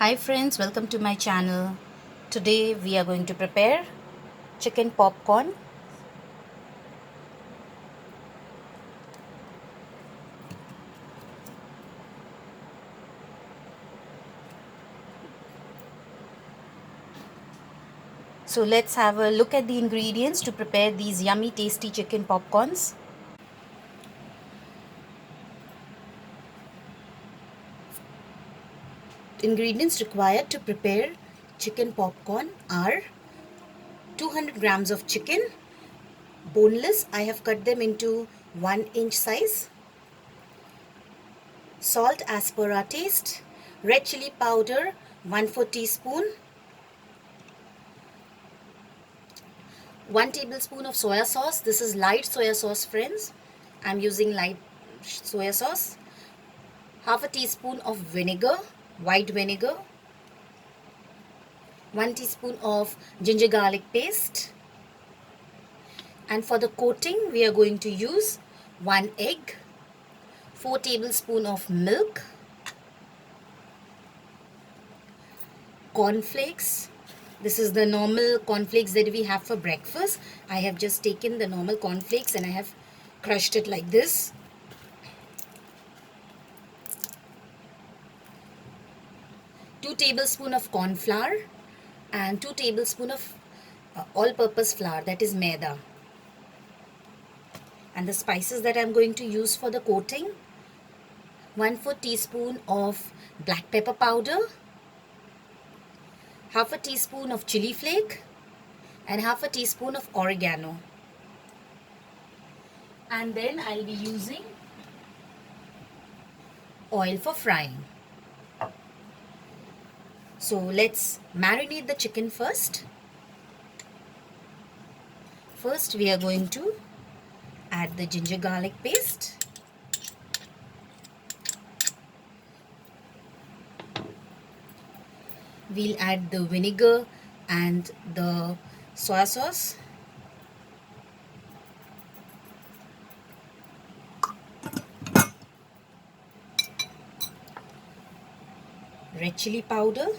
Hi friends, welcome to my channel. Today we are going to prepare chicken popcorn. So let's have a look at the ingredients to prepare these yummy tasty chicken popcorns. Ingredients required to prepare chicken popcorn are 200 grams of chicken, boneless. I have cut them into 1-inch size. Salt as per our taste. Red chili powder 1/4 teaspoon. 1 tablespoon of soya sauce. This is light soya sauce, friends. I'm using light soya sauce. Half a teaspoon of vinegar, white vinegar. 1 teaspoon of ginger garlic paste. And for the coating, we are going to use 1 egg, 4 tablespoons of milk, cornflakes. This is the normal cornflakes that we have for breakfast. I have just taken the normal cornflakes and I have crushed it like this. 2 tablespoons of corn flour and 2 tablespoons of all-purpose flour, that is maida. And the spices that I'm going to use for the coating: 1/4 teaspoon of black pepper powder, half a teaspoon of chili flake, and half a teaspoon of oregano. And then I'll be using oil for frying. So let's marinate the chicken first. First we are going to add the ginger garlic paste. We'll add the vinegar and the soy sauce. Red chili powder.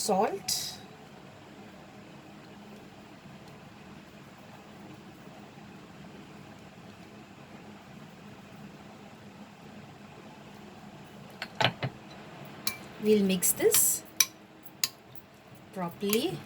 Salt. We'll mix this properly.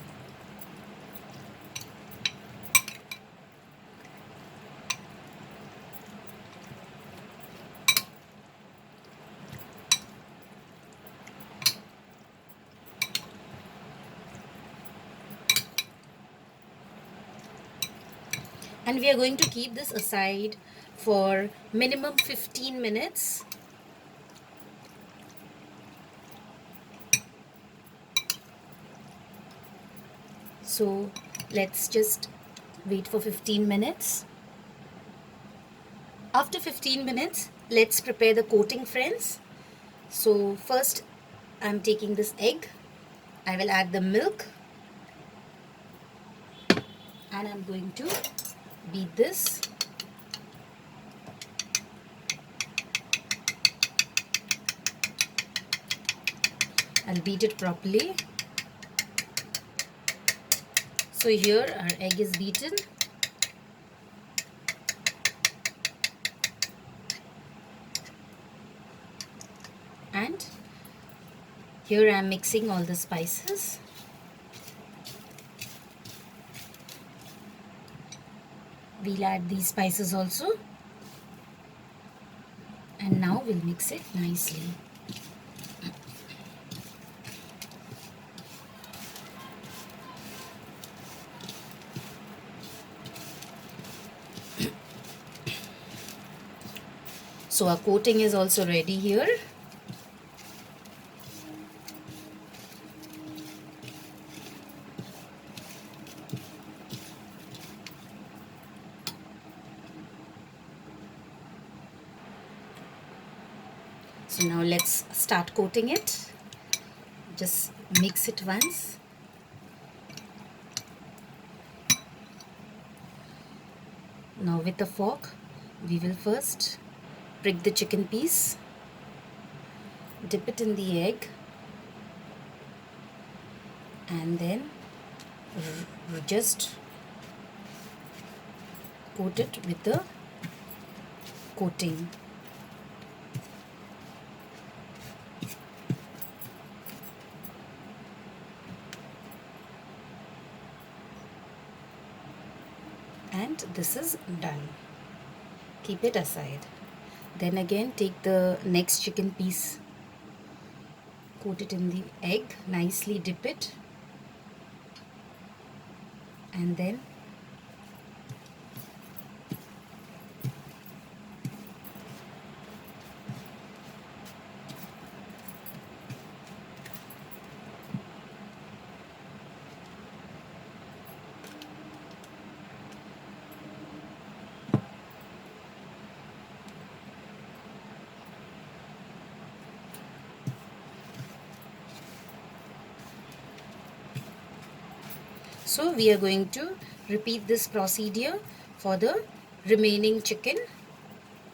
And we are going to keep this aside for minimum 15 minutes. So let's just wait for 15 minutes. After 15 minutes, let's prepare the coating, friends. So first I'm taking this egg. I will add the milk and I'm going to beat this. I'll beat it properly. So here our egg is beaten. And here I am mixing all the spices. We'll add these spices also. And now we'll mix it nicely. So our coating is also ready here. So now let's start coating it. Just mix it once. Now with a fork, we will first prick the chicken piece, dip it in the egg, and then just coat it with the coating. And this is done. Keep it aside. Then again take the next chicken piece, coat it in the egg, nicely dip it, and then so we are going to repeat this procedure for the remaining chicken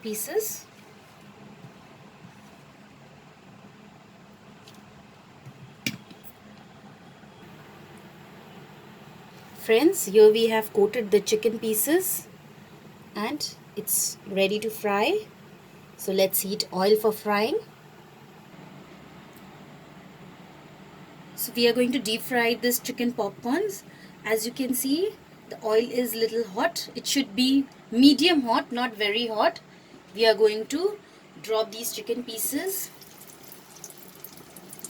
pieces. Friends, here we have coated the chicken pieces and it's ready to fry. So let's heat oil for frying. So we are going to deep fry this chicken popcorns. As you can see, the oil is little hot. It should be medium hot, not very hot. We are going to drop these chicken pieces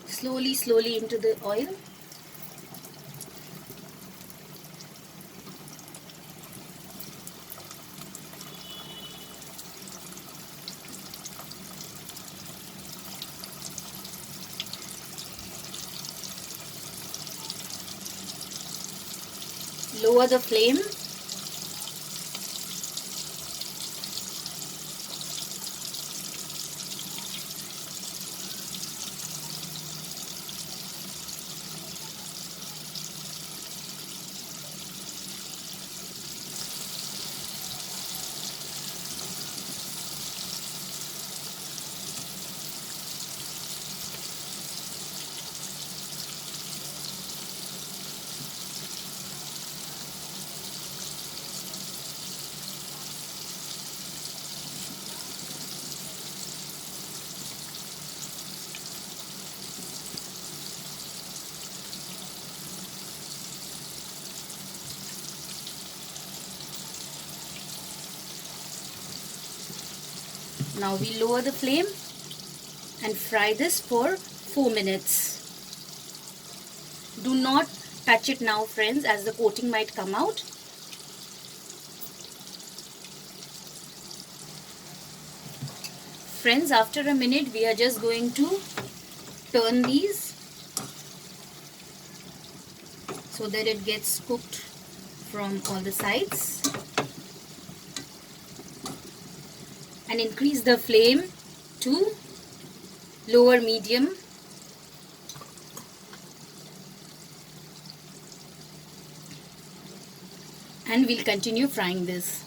slowly into the oil. Lower the flame. Now we lower the flame and fry this for 4 minutes. Do not touch it now, friends, as the coating might come out. Friends, after a minute we are just going to turn these so that it gets cooked from all the sides, and increase the flame to lower medium. And we'll continue frying this.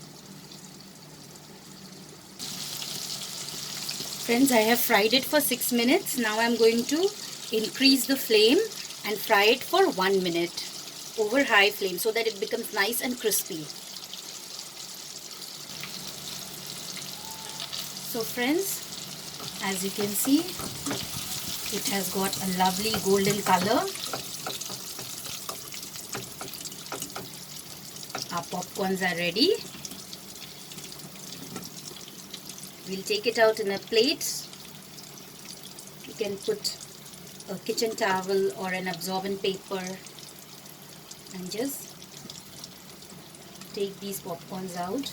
Friends, I have fried it for 6 minutes. Now I'm going to increase the flame and fry it for 1 minute over high flame so that it becomes nice and crispy. So friends, as you can see, it has got a lovely golden color. Our popcorns are ready. We'll take it out in a plate. You can put a kitchen towel or an absorbent paper and just take these popcorns out.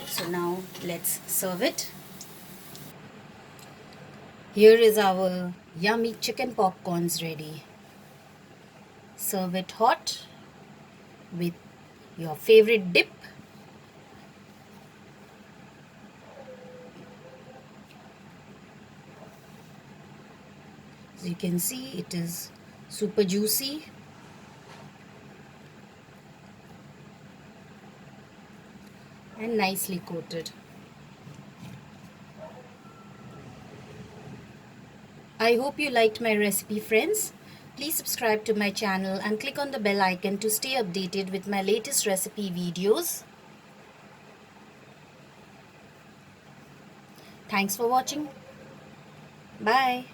So now let's serve it. Here is our yummy chicken popcorns ready. Serve it hot with your favorite dip. As you can see, it is super juicy and nicely coated. I hope you liked my recipe, friends. Please subscribe to my channel and click on the bell icon to stay updated with my latest recipe videos. Thanks for watching. Bye.